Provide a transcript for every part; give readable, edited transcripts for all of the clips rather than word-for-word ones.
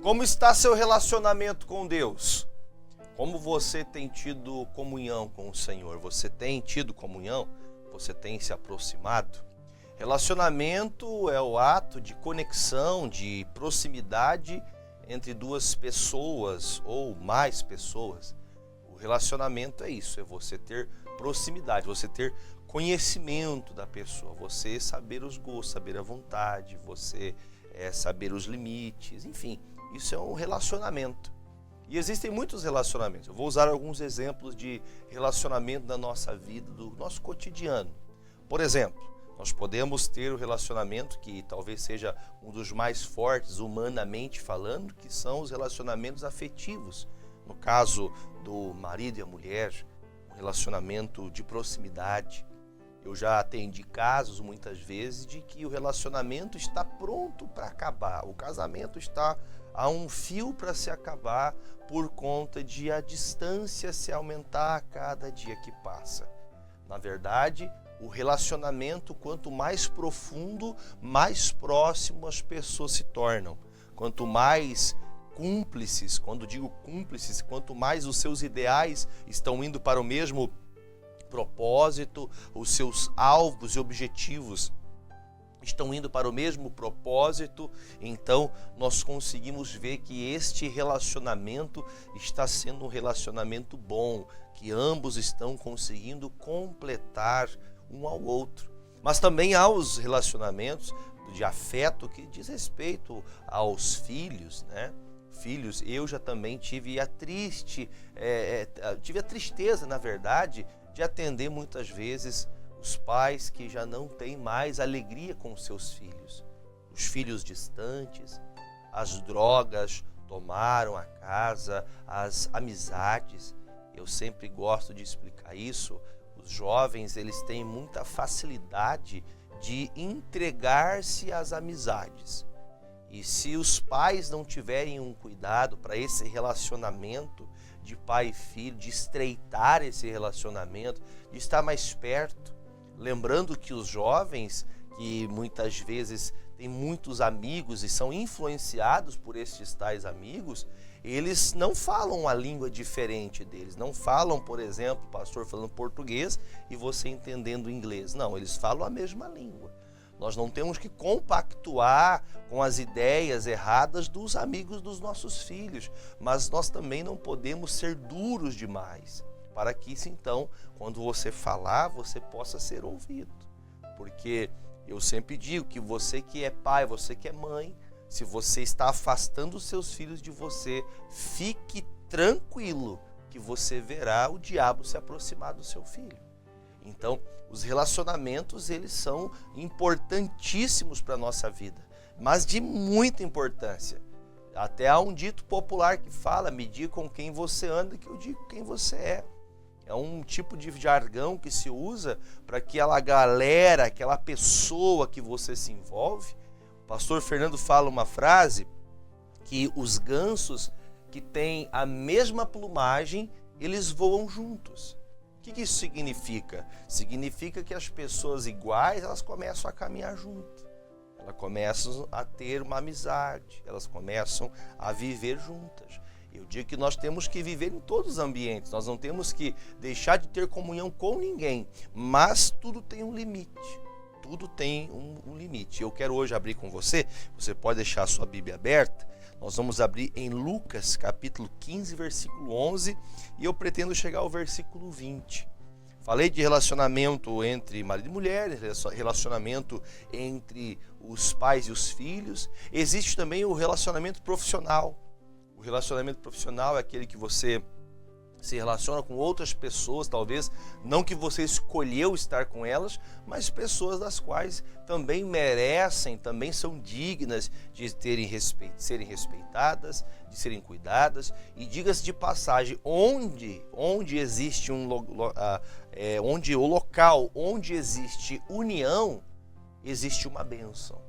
Como está seu relacionamento com Deus? Como você tem tido comunhão com o Senhor? Você tem tido comunhão? Você tem se aproximado? Relacionamento é o ato de conexão, de proximidade entre duas pessoas ou mais pessoas. O relacionamento é isso, é você ter proximidade, você ter conhecimento da pessoa, você saber os gostos, saber a vontade, você saber os limites, enfim, isso é um relacionamento. E existem muitos relacionamentos. Eu vou usar alguns exemplos de relacionamento da nossa vida, do nosso cotidiano. Por exemplo, nós podemos ter o relacionamento que talvez seja um dos mais fortes humanamente falando, que são os relacionamentos afetivos. No caso do marido e a mulher, um relacionamento de proximidade. Eu já atendi casos muitas vezes de que o relacionamento está pronto para acabar. O casamento está a um fio para se acabar por conta de a distância se aumentar a cada dia que passa. Na verdade, o relacionamento, quanto mais profundo, mais próximo as pessoas se tornam. Quanto mais cúmplices, quando digo cúmplices, quanto mais os seus ideais estão indo para o mesmo propósito, os seus alvos e objetivos estão indo para o mesmo propósito, então nós conseguimos ver que este relacionamento está sendo um relacionamento bom, que ambos estão conseguindo completar um ao outro. Mas também há os relacionamentos de afeto que diz respeito aos filhos, né? Filhos, eu já também tive a tristeza, na verdade, de atender muitas vezes os pais que já não têm mais alegria com seus filhos. Os filhos distantes, as drogas tomaram a casa, as amizades. Eu sempre gosto de explicar isso. Os jovens, eles têm muita facilidade de entregar-se às amizades. E se os pais não tiverem um cuidado para esse relacionamento de pai e filho, de estreitar esse relacionamento, de estar mais perto, lembrando que os jovens, que muitas vezes têm muitos amigos e são influenciados por esses tais amigos, eles não falam a língua diferente deles, não falam, por exemplo, o pastor falando português e você entendendo inglês. Não, eles falam a mesma língua. Nós não temos que compactuar com as ideias erradas dos amigos dos nossos filhos, mas nós também não podemos ser duros demais, para que isso então, quando você falar, você possa ser ouvido. Porque eu sempre digo que você que é pai, você que é mãe, se você está afastando os seus filhos de você, fique tranquilo que você verá o diabo se aproximar do seu filho. Então, os relacionamentos, eles são importantíssimos para a nossa vida, mas de muita importância. Até há um dito popular que fala, me diga com quem você anda que eu digo quem você é. É um tipo de jargão que se usa para aquela galera, aquela pessoa que você se envolve. O pastor Fernando fala uma frase que os gansos que têm a mesma plumagem, eles voam juntos. O que isso significa? Significa que as pessoas iguais, elas começam a caminhar junto. Elas começam a ter uma amizade, elas começam a viver juntas. Eu digo que nós temos que viver em todos os ambientes, nós não temos que deixar de ter comunhão com ninguém, mas tudo tem um limite. Tudo tem um limite. Eu quero hoje abrir com você, você pode deixar a sua Bíblia aberta. Nós vamos abrir em Lucas, capítulo 15, versículo 11, e eu pretendo chegar ao versículo 20. Falei de relacionamento entre marido e mulher, relacionamento entre os pais e os filhos. Existe também o relacionamento profissional. O relacionamento profissional é aquele que você se relaciona com outras pessoas, talvez não que você escolheu estar com elas, mas pessoas das quais também merecem, também são dignas de serem respeitadas, de serem cuidadas. E diga-se de passagem, onde existe onde o local onde existe união, existe uma bênção.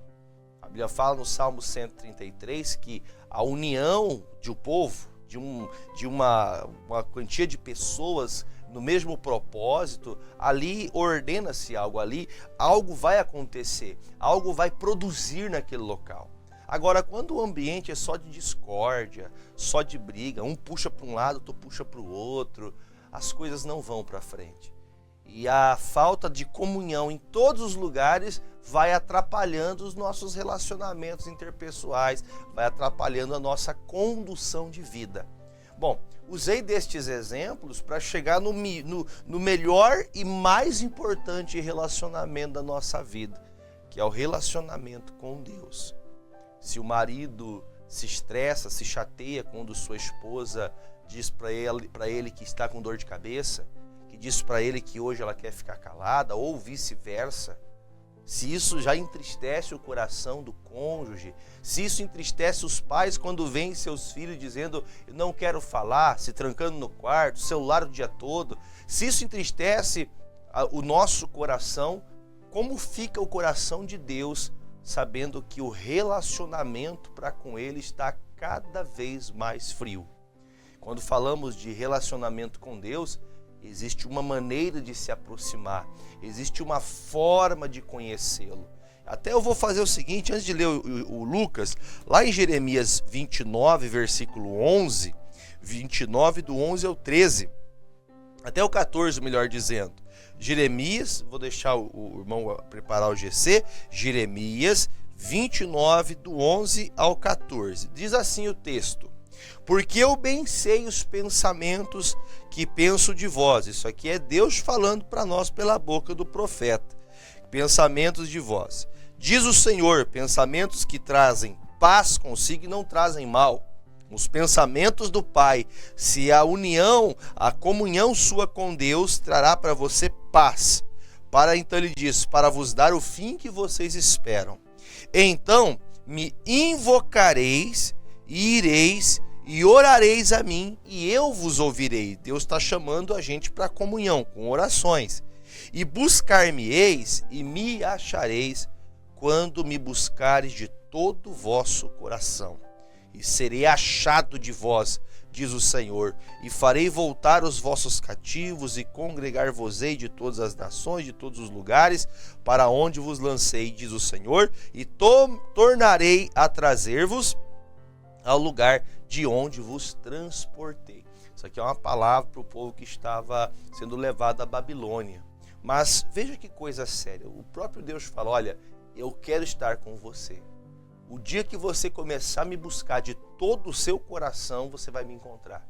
A Bíblia fala no Salmo 133 que a união de um povo, de uma quantia de pessoas no mesmo propósito, ali ordena-se algo, ali algo vai acontecer, algo vai produzir naquele local. Agora, quando o ambiente é só de discórdia, só de briga, um puxa para um lado, outro puxa para o outro, as coisas não vão para frente. E a falta de comunhão em todos os lugares vai atrapalhando os nossos relacionamentos interpessoais, vai atrapalhando a nossa condução de vida. Bom, usei destes exemplos para chegar no melhor e mais importante relacionamento da nossa vida, que é o relacionamento com Deus. Se o marido se estressa, se chateia quando sua esposa diz para ele que está com dor de cabeça, que diz para ele que hoje ela quer ficar calada, ou vice-versa, se isso já entristece o coração do cônjuge, se isso entristece os pais quando veem seus filhos dizendo eu não quero falar, se trancando no quarto, celular o dia todo, se isso entristece o nosso coração, como fica o coração de Deus sabendo que o relacionamento para com Ele está cada vez mais frio? Quando falamos de relacionamento com Deus, existe uma maneira de se aproximar, existe uma forma de conhecê-lo. Até eu vou fazer o seguinte, antes de ler o Lucas, lá em Jeremias 29, versículo 11, 29 do 11 ao 13, até o 14, melhor dizendo. Jeremias, vou deixar o irmão preparar o GC, Jeremias 29, do 11 ao 14. Diz assim o texto: porque eu bem sei os pensamentos que penso de vós. Isso aqui é Deus falando para nós pela boca do profeta. Pensamentos de vós. Diz o Senhor, pensamentos que trazem paz consigo e não trazem mal. Os pensamentos do Pai, se a união, a comunhão sua com Deus trará para você paz. Então ele diz, para vos dar o fim que vocês esperam. Então me invocareis e ireis e orareis a mim e eu vos ouvirei. Deus está chamando a gente para comunhão, com orações. E buscar-me-eis e me achareis quando me buscares de todo o vosso coração. E serei achado de vós, diz o Senhor, e farei voltar os vossos cativos e congregar-vos-ei de todas as nações, de todos os lugares, para onde vos lancei, diz o Senhor, e tornarei a trazer-vos ao lugar de onde vos transportei. Isso aqui é uma palavra para o povo que estava sendo levado à Babilônia. Mas veja que coisa séria, o próprio Deus fala, olha, eu quero estar com você. O dia que você começar a me buscar de todo o seu coração, você vai me encontrar.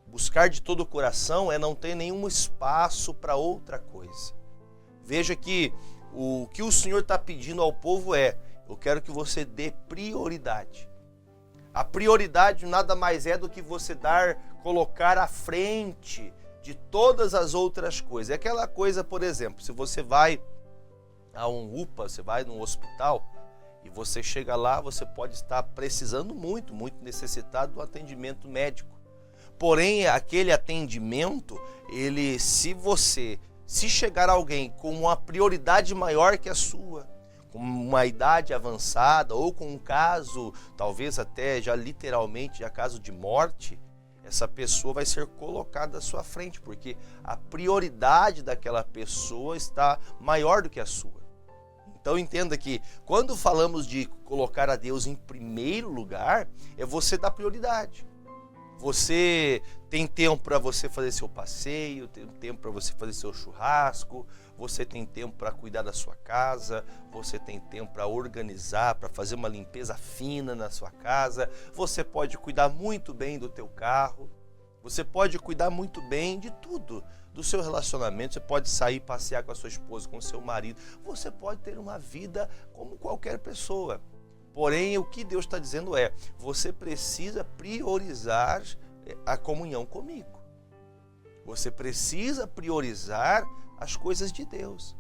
Buscar de todo o coração é não ter nenhum espaço para outra coisa. Veja que o Senhor está pedindo ao povo é, eu quero que você dê prioridade. A prioridade nada mais é do que você colocar à frente de todas as outras coisas. É aquela coisa, por exemplo, se você vai a um UPA, você vai num hospital, e você chega lá, você pode estar precisando muito necessitado do atendimento médico. Porém, aquele atendimento, se chegar alguém com uma prioridade maior que a sua, com uma idade avançada ou com um caso, talvez até já literalmente, já caso de morte, essa pessoa vai ser colocada à sua frente, porque a prioridade daquela pessoa está maior do que a sua. Então entenda que quando falamos de colocar a Deus em primeiro lugar, é você dar prioridade. Você tem tempo para você fazer seu passeio, tem tempo para você fazer seu churrasco, você tem tempo para cuidar da sua casa, você tem tempo para organizar, para fazer uma limpeza fina na sua casa, você pode cuidar muito bem do teu carro, você pode cuidar muito bem de tudo. Do seu relacionamento, você pode sair passear com a sua esposa, com o seu marido, você pode ter uma vida como qualquer pessoa. Porém, o que Deus está dizendo é, você precisa priorizar a comunhão comigo. Você precisa priorizar as coisas de Deus.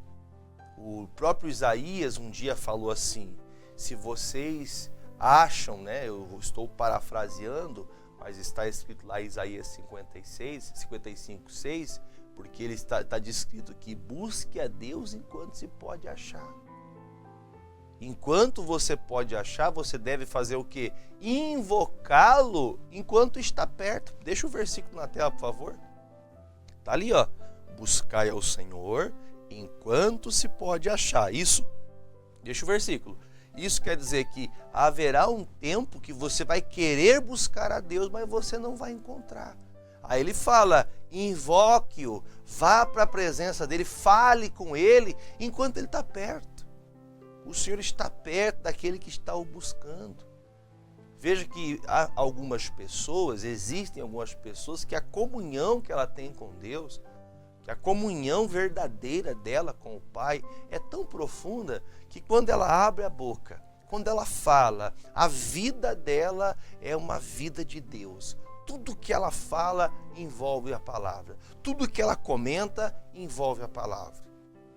O próprio Isaías um dia falou assim, se vocês acham, eu estou parafraseando, mas está escrito lá em Isaías 55:6, porque ele está descrito que busque a Deus enquanto se pode achar. Enquanto você pode achar, você deve fazer o quê? Invocá-lo enquanto está perto. Deixa o versículo na tela, por favor. Está ali, ó. Buscai ao Senhor enquanto se pode achar. Isso. Deixa o versículo. Isso quer dizer que haverá um tempo que você vai querer buscar a Deus, mas você não vai encontrar. Aí ele fala, invoque-o, vá para a presença dele, fale com ele enquanto ele está perto. O Senhor está perto daquele que está o buscando. Veja que há existem algumas pessoas que a comunhão que ela tem com Deus, que a comunhão verdadeira dela com o Pai é tão profunda que quando ela abre a boca, quando ela fala, a vida dela é uma vida de Deus. Tudo que ela fala envolve a palavra. Tudo que ela comenta envolve a palavra.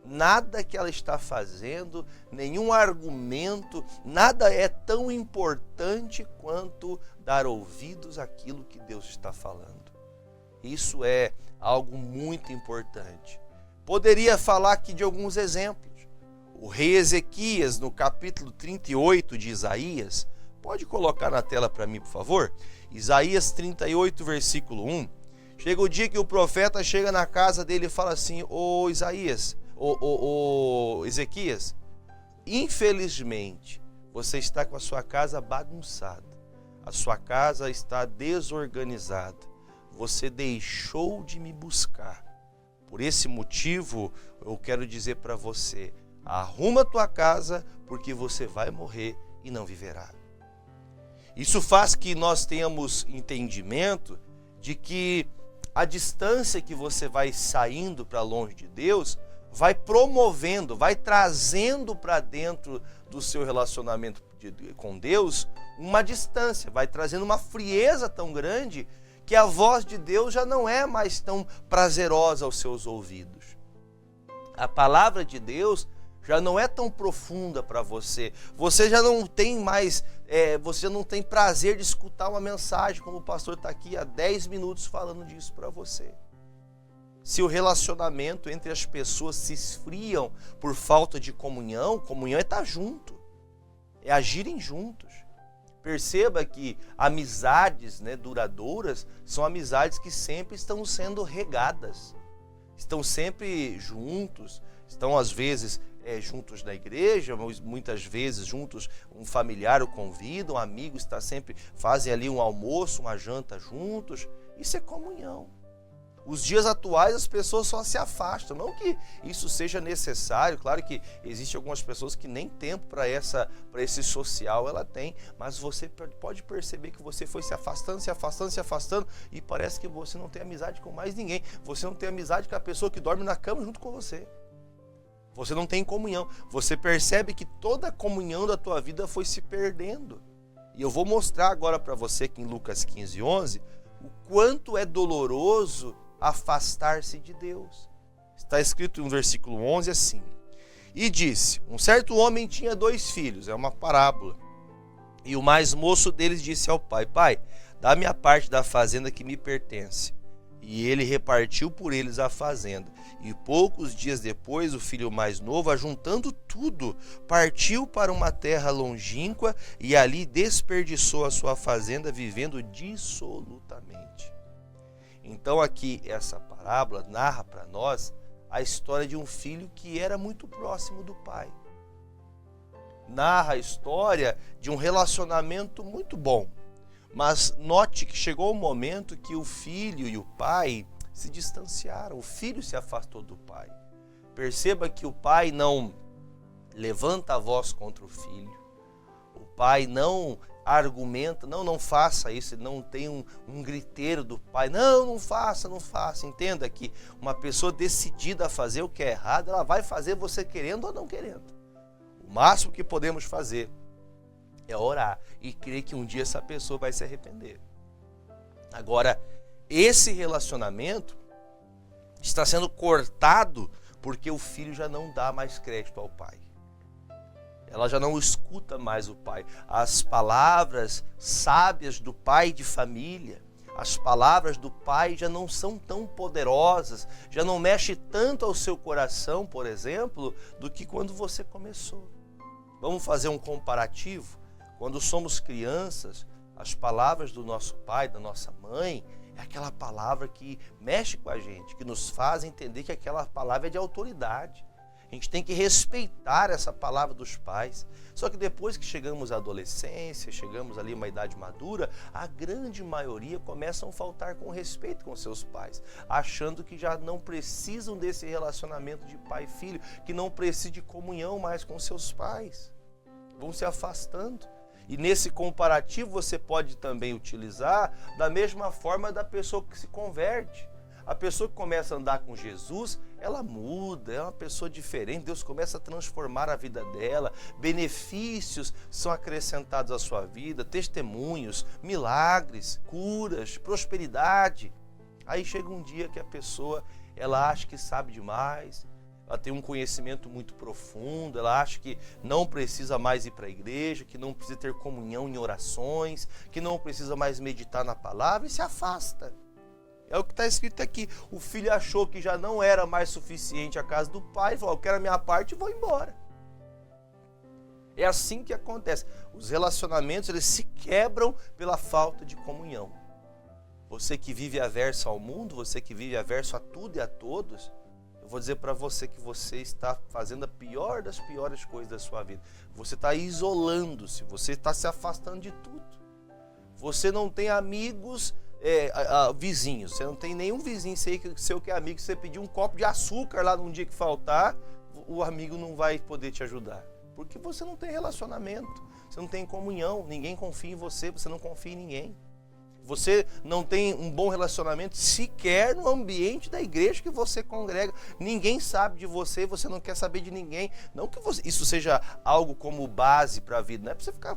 Nada que ela está fazendo, nenhum argumento, nada é tão importante quanto dar ouvidos àquilo que Deus está falando. Isso é algo muito importante. Poderia falar aqui de alguns exemplos. O rei Ezequias, no capítulo 38 de Isaías, pode colocar na tela para mim, por favor? Isaías 38, versículo 1. Chega o dia que o profeta chega na casa dele e fala assim, ô Isaías, ô Ezequias, infelizmente você está com a sua casa bagunçada, a sua casa está desorganizada, você deixou de me buscar. Por esse motivo, eu quero dizer para você, arruma a tua casa, porque você vai morrer e não viverá. Isso faz que nós tenhamos entendimento de que a distância que você vai saindo para longe de Deus vai promovendo, vai trazendo para dentro do seu relacionamento com Deus uma distância, vai trazendo uma frieza tão grande que a voz de Deus já não é mais tão prazerosa aos seus ouvidos. A palavra de Deus já não é tão profunda para você. Você já não tem mais, você não tem prazer de escutar uma mensagem, como o pastor está aqui há 10 minutos falando disso para você. Se o relacionamento entre as pessoas se esfriam por falta de comunhão, comunhão é estar junto, é agirem juntos. Perceba que amizades, duradouras são amizades que sempre estão sendo regadas, estão sempre juntos, estão às vezes juntos na igreja, muitas vezes juntos, um familiar o convida, um amigo está sempre, fazem ali um almoço, uma janta juntos. Isso é comunhão. Os dias atuais as pessoas só se afastam, não que isso seja necessário, claro que existem algumas pessoas que nem tempo para esse social ela tem, mas você pode perceber que você foi se afastando e parece que você não tem amizade com mais ninguém, você não tem amizade com a pessoa que dorme na cama junto com você. Você não tem comunhão. Você percebe que toda a comunhão da tua vida foi se perdendo. E eu vou mostrar agora para você que em Lucas 15, 11, o quanto é doloroso afastar-se de Deus. Está escrito no versículo 11 assim. E disse, um certo homem tinha 2 filhos, é uma parábola. E o mais moço deles disse ao pai, pai, dá-me a parte da fazenda que me pertence. E ele repartiu por eles a fazenda. E poucos dias depois, o filho mais novo, ajuntando tudo, partiu para uma terra longínqua e ali desperdiçou a sua fazenda, vivendo dissolutamente. Então aqui, essa parábola narra para nós a história de um filho que era muito próximo do pai. Narra a história de um relacionamento muito bom. Mas note que chegou o momento que o filho e o pai se distanciaram. O filho se afastou do pai. Perceba que o pai não levanta a voz contra o filho. O pai não argumenta, não faça isso. Ele não tem um griteiro do pai. Não faça. Entenda que uma pessoa decidida a fazer o que é errado, ela vai fazer você querendo ou não querendo. O máximo que podemos fazer é orar e crer que um dia essa pessoa vai se arrepender. Agora, esse relacionamento está sendo cortado porque o filho já não dá mais crédito ao pai. Ela já não escuta mais o pai. As palavras sábias do pai de família, as palavras do pai já não são tão poderosas, já não mexe tanto ao seu coração, por exemplo, do que quando você começou. Vamos fazer um comparativo? Quando somos crianças, as palavras do nosso pai, da nossa mãe, é aquela palavra que mexe com a gente, que nos faz entender que aquela palavra é de autoridade. A gente tem que respeitar essa palavra dos pais. Só que depois que chegamos à adolescência, chegamos ali a uma idade madura, a grande maioria começam a faltar com respeito com seus pais, achando que já não precisam desse relacionamento de pai e filho, que não precisam de comunhão mais com seus pais. Vão se afastando. E nesse comparativo você pode também utilizar da mesma forma da pessoa que se converte. A pessoa que começa a andar com Jesus, ela muda, é uma pessoa diferente, Deus começa a transformar a vida dela, benefícios são acrescentados à sua vida, testemunhos, milagres, curas, prosperidade. Aí chega um dia que a pessoa, ela acha que sabe demais, ela tem um conhecimento muito profundo, ela acha que não precisa mais ir para a igreja, que não precisa ter comunhão em orações, que não precisa mais meditar na palavra e se afasta. É o que está escrito aqui. O filho achou que já não era mais suficiente a casa do pai e falou, eu quero a minha parte e vou embora. É assim que acontece. Os relacionamentos, eles se quebram pela falta de comunhão. Você que vive averso ao mundo, você que vive averso a tudo e a todos, eu vou dizer para você que você está fazendo a pior das piores coisas da sua vida. Você está isolando-se, você está se afastando de tudo. Você não tem amigos vizinhos, você não tem nenhum vizinho seu que é amigo, se você pedir um copo de açúcar lá num dia que faltar, o amigo não vai poder te ajudar, porque você não tem relacionamento, você não tem comunhão, ninguém confia em você, você não confia em ninguém. Você não tem um bom relacionamento sequer no ambiente da igreja que você congrega. Ninguém sabe de você, você não quer saber de ninguém. Não que isso seja algo como base para a vida, não é para você ficar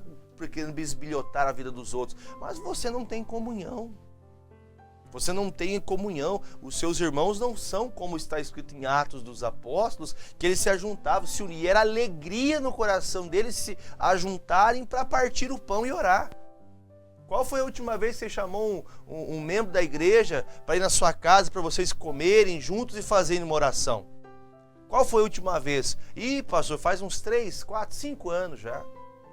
querendo bisbilhotar a vida dos outros, mas você não tem comunhão. Você não tem comunhão, os seus irmãos não são como está escrito em Atos dos Apóstolos, que eles se ajuntavam, se uniam, era alegria no coração deles se ajuntarem para partir o pão e orar. Qual foi a última vez que você chamou um membro da igreja para ir na sua casa, para vocês comerem juntos e fazerem uma oração? Qual foi a última vez? Ih, pastor, faz uns 3, 4, 5 anos já.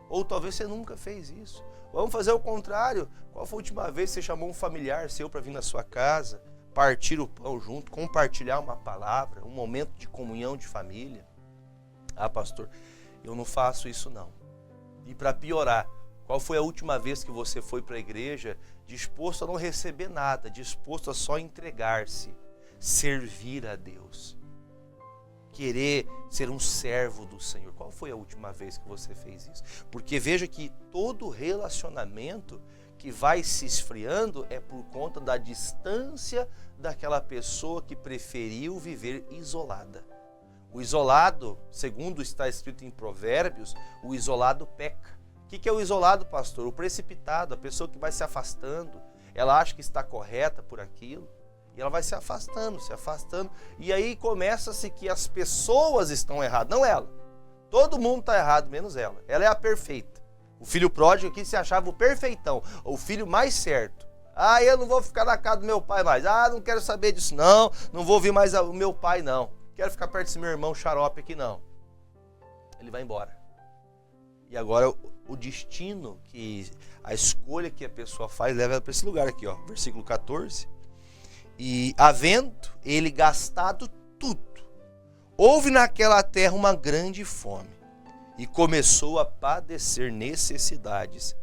Ou talvez você nunca fez isso. Vamos fazer o contrário. Qual foi a última vez que você chamou um familiar seu para vir na sua casa, partir o pão junto, compartilhar uma palavra, um momento de comunhão de família? Ah, pastor, eu não faço isso não. E para piorar, qual foi a última vez que você foi para a igreja disposto a não receber nada, disposto a só entregar-se, servir a Deus, querer ser um servo do Senhor? Qual foi a última vez que você fez isso? Porque veja que todo relacionamento que vai se esfriando é por conta da distância daquela pessoa que preferiu viver isolada. O isolado, segundo está escrito em Provérbios, o isolado peca. O que é o isolado, pastor? O precipitado, a pessoa que vai se afastando, ela acha que está correta por aquilo, e ela vai se afastando, e aí começa-se que as pessoas estão erradas, não ela. Todo mundo está errado, menos ela. Ela é a perfeita. O filho pródigo aqui se achava o perfeitão, o filho mais certo. Ah, eu não vou ficar na casa do meu pai mais. Ah, não quero saber disso não, não vou ouvir mais o meu pai não. Quero ficar perto desse meu irmão xarope aqui não. Ele vai embora. E agora o destino, a escolha que a pessoa faz, leva ela para esse lugar aqui, ó, versículo 14. E havendo ele gastado tudo, houve naquela terra uma grande fome, e começou a padecer necessidades.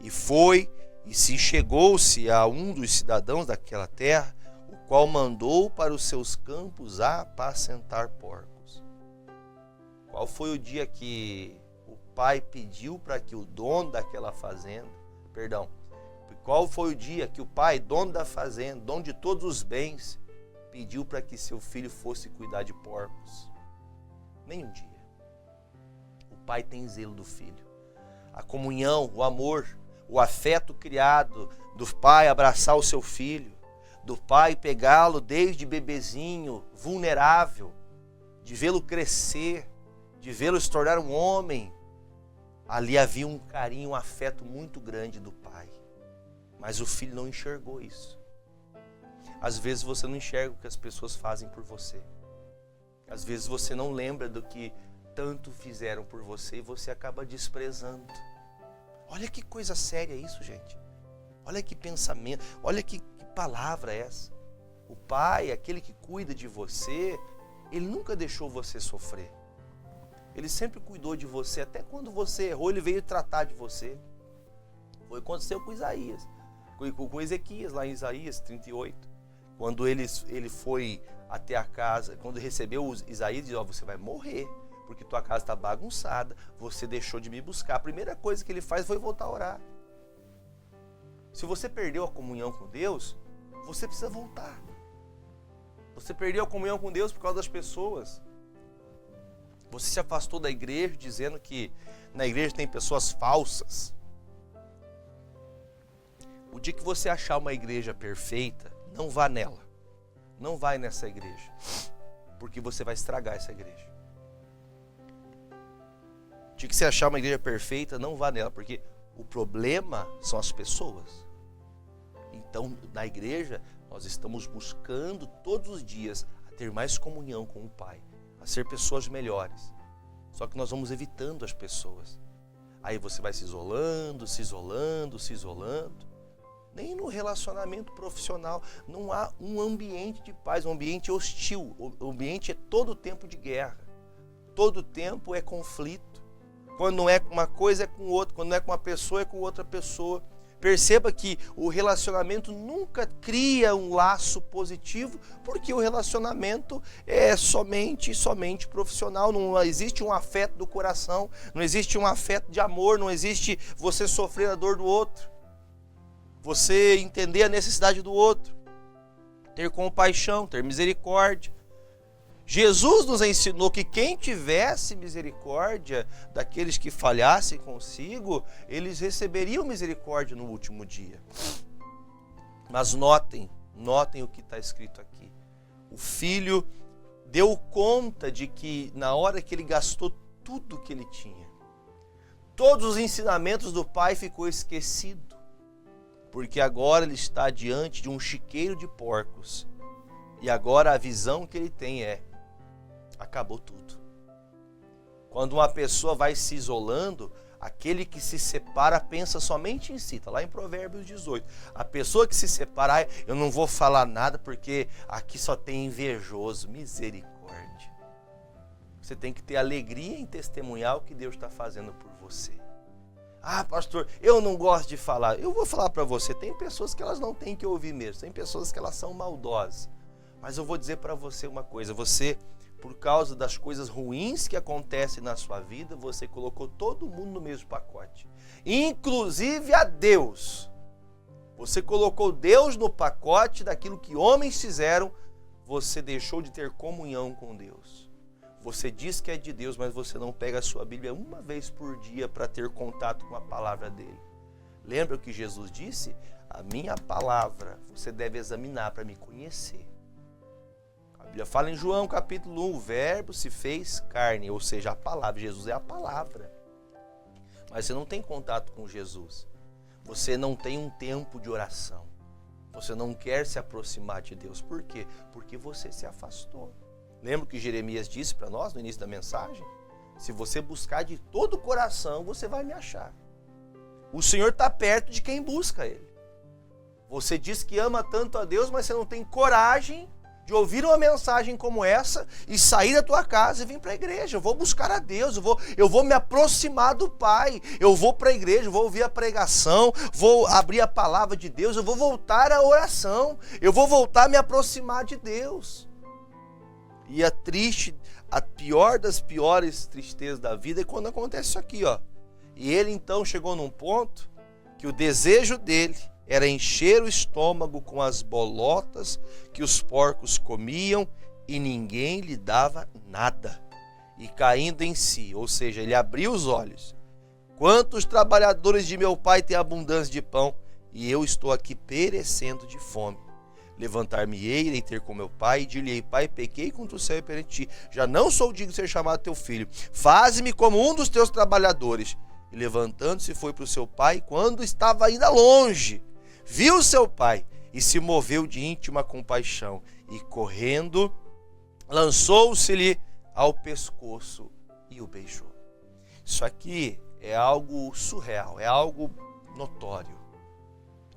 E foi, e se chegou-se a um dos cidadãos daquela terra, o qual mandou para os seus campos apacentar porcos. Qual foi o dia que o pai pediu para que o dono daquela fazenda, qual foi o dia que o pai, dono da fazenda, dono de todos os bens, pediu para que seu filho fosse cuidar de porcos? Nenhum dia. O pai tem zelo do filho. A comunhão, o amor, o afeto criado do pai abraçar o seu filho, do pai pegá-lo desde bebezinho, vulnerável, de vê-lo crescer, de vê-lo se tornar um homem. Ali havia um carinho, um afeto muito grande do pai. Mas o filho não enxergou isso. Às vezes você não enxerga o que as pessoas fazem por você. Às vezes você não lembra do que tanto fizeram por você e você acaba desprezando. Olha que coisa séria isso, gente. Olha que pensamento, olha que palavra é essa. O pai, aquele que cuida de você, ele nunca deixou você sofrer. Ele sempre cuidou de você. Até quando você errou, ele veio tratar de você. Foi o que aconteceu com Isaías. Com Ezequias, lá em Isaías 38. Quando ele foi até a casa, quando recebeu Isaías, disse, você vai morrer, porque tua casa está bagunçada, você deixou de me buscar. A primeira coisa que ele faz foi voltar a orar. Se você perdeu a comunhão com Deus, você precisa voltar. Você perdeu a comunhão com Deus por causa das pessoas. Você se afastou da igreja dizendo que na igreja tem pessoas falsas. O dia que você achar uma igreja perfeita, não vá nela. Não vai nessa igreja. Porque você vai estragar essa igreja. O dia que você achar uma igreja perfeita, não vá nela. Porque o problema são as pessoas. Então, na igreja, nós estamos buscando todos os dias a ter mais comunhão com o Pai. A ser pessoas melhores. Só que nós vamos evitando as pessoas. Aí você vai se isolando, se isolando, se isolando. Nem no relacionamento profissional não há um ambiente de paz, um ambiente hostil. O ambiente é todo tempo de guerra. Todo tempo é conflito. Quando não é com uma coisa, é com outra. Quando não é com uma pessoa, é com outra pessoa. Perceba que o relacionamento nunca cria um laço positivo, porque o relacionamento é somente profissional. Não existe um afeto do coração, não existe um afeto de amor, não existe você sofrer a dor do outro. Você entender a necessidade do outro, ter compaixão, ter misericórdia. Jesus nos ensinou que quem tivesse misericórdia daqueles que falhassem consigo, eles receberiam misericórdia no último dia. Mas notem o que está escrito aqui. O filho deu conta de que na hora que ele gastou tudo que ele tinha, todos os ensinamentos do pai ficou esquecido. Porque agora ele está diante de um chiqueiro de porcos. E agora a visão que ele tem é: acabou tudo. Quando uma pessoa vai se isolando, aquele que se separa pensa somente em si. Está lá em Provérbios 18. A pessoa que se separa, eu não vou falar nada porque aqui só tem invejoso. Misericórdia. Você tem que ter alegria em testemunhar o que Deus está fazendo por você. Ah, pastor, eu não gosto de falar. Eu vou falar para você, tem pessoas que elas não têm que ouvir mesmo, tem pessoas que elas são maldosas. Mas eu vou dizer para você uma coisa, você, por causa das coisas ruins que acontecem na sua vida, você colocou todo mundo no mesmo pacote. Inclusive a Deus. Você colocou Deus no pacote daquilo que homens fizeram, você deixou de ter comunhão com Deus. Você diz que é de Deus, mas você não pega a sua Bíblia uma vez por dia para ter contato com a palavra dele. Lembra o que Jesus disse? A minha palavra você deve examinar para me conhecer. A Bíblia fala em João capítulo 1, o verbo se fez carne, ou seja, a palavra. Jesus é a palavra. Mas você não tem contato com Jesus. Você não tem um tempo de oração. Você não quer se aproximar de Deus. Por quê? Porque você se afastou. Lembra o que Jeremias disse para nós no início da mensagem? Se você buscar de todo o coração, você vai me achar. O Senhor está perto de quem busca Ele. Você diz que ama tanto a Deus, mas você não tem coragem de ouvir uma mensagem como essa e sair da tua casa e vir para a igreja. Eu vou buscar a Deus, eu vou me aproximar do Pai. Eu vou para a igreja, vou ouvir a pregação, vou abrir a palavra de Deus, eu vou voltar à oração, eu vou voltar a me aproximar de Deus. E a pior das piores tristezas da vida é quando acontece isso aqui, ó. E ele então chegou num ponto que o desejo dele era encher o estômago com as bolotas que os porcos comiam e ninguém lhe dava nada. E caindo em si, ou seja, ele abriu os olhos. Quantos trabalhadores de meu pai têm abundância de pão e eu estou aqui perecendo de fome. Levantar-me-ei, irei ter com meu pai, e dir-lhe-ei: Pai, pequei contra o céu e perante ti, já não sou digno de ser chamado teu filho, faze-me como um dos teus trabalhadores. E levantando-se foi para o seu pai, quando estava ainda longe, viu seu pai e se moveu de íntima compaixão, e correndo, lançou-se-lhe ao pescoço e o beijou. Isso aqui é algo surreal, é algo notório,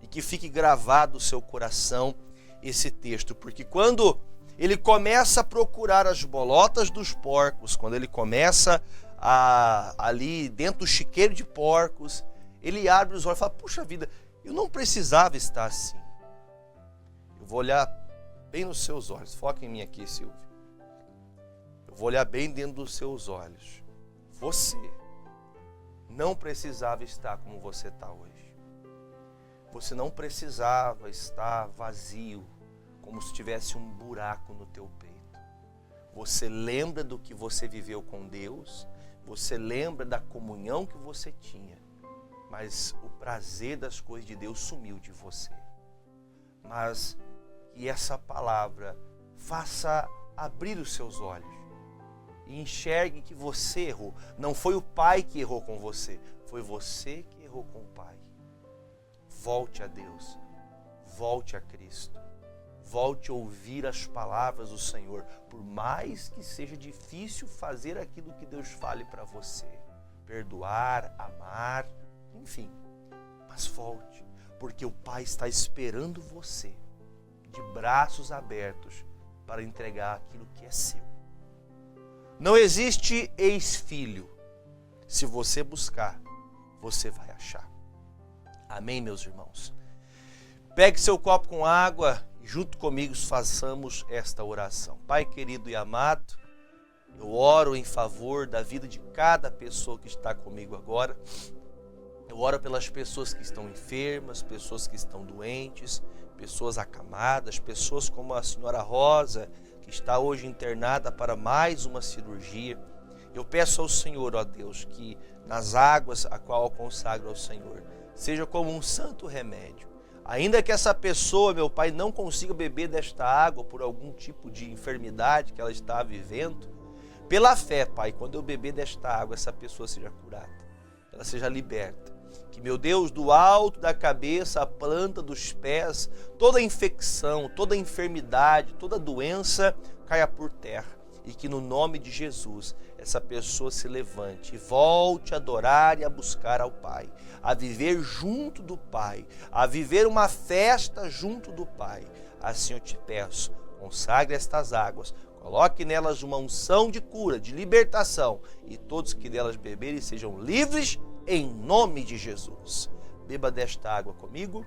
e que fique gravado no seu coração esse texto, porque quando ele começa a procurar as bolotas dos porcos, quando ele começa ali dentro do chiqueiro de porcos, ele abre os olhos e fala, puxa vida, eu não precisava estar assim. Eu vou olhar bem nos seus olhos, foca em mim aqui, Silvio. Eu vou olhar bem dentro dos seus olhos. Você não precisava estar como você está hoje. Você não precisava estar vazio, como se tivesse um buraco no teu peito. Você lembra do que você viveu com Deus, você lembra da comunhão que você tinha, mas o prazer das coisas de Deus sumiu de você. Mas que essa palavra faça abrir os seus olhos e enxergue que você errou. Não foi o pai que errou com você, foi você que errou com o pai. Volte a Deus, volte a Cristo, volte a ouvir as palavras do Senhor, por mais que seja difícil fazer aquilo que Deus fale para você, perdoar, amar, enfim, mas volte, porque o Pai está esperando você, de braços abertos, para entregar aquilo que é seu. Não existe ex-filho. Se você buscar, você vai achar. Amém, meus irmãos? Pegue seu copo com água e junto comigo façamos esta oração. Pai querido e amado, eu oro em favor da vida de cada pessoa que está comigo agora. Eu oro pelas pessoas que estão enfermas, pessoas que estão doentes, pessoas acamadas, pessoas como a senhora Rosa, que está hoje internada para mais uma cirurgia. Eu peço ao Senhor, ó Deus, que nas águas a qual eu consagro ao Senhor, seja como um santo remédio. Ainda que essa pessoa, meu Pai, não consiga beber desta água por algum tipo de enfermidade que ela está vivendo, pela fé, Pai, quando eu beber desta água, essa pessoa seja curada, ela seja liberta. Que, meu Deus, do alto da cabeça, a planta dos pés, toda infecção, toda enfermidade, toda doença caia por terra. E que no nome de Jesus, essa pessoa se levante e volte a adorar e a buscar ao Pai, a viver junto do Pai, a viver uma festa junto do Pai. Assim eu te peço, consagre estas águas, coloque nelas uma unção de cura, de libertação, e todos que delas beberem sejam livres em nome de Jesus. Beba desta água comigo.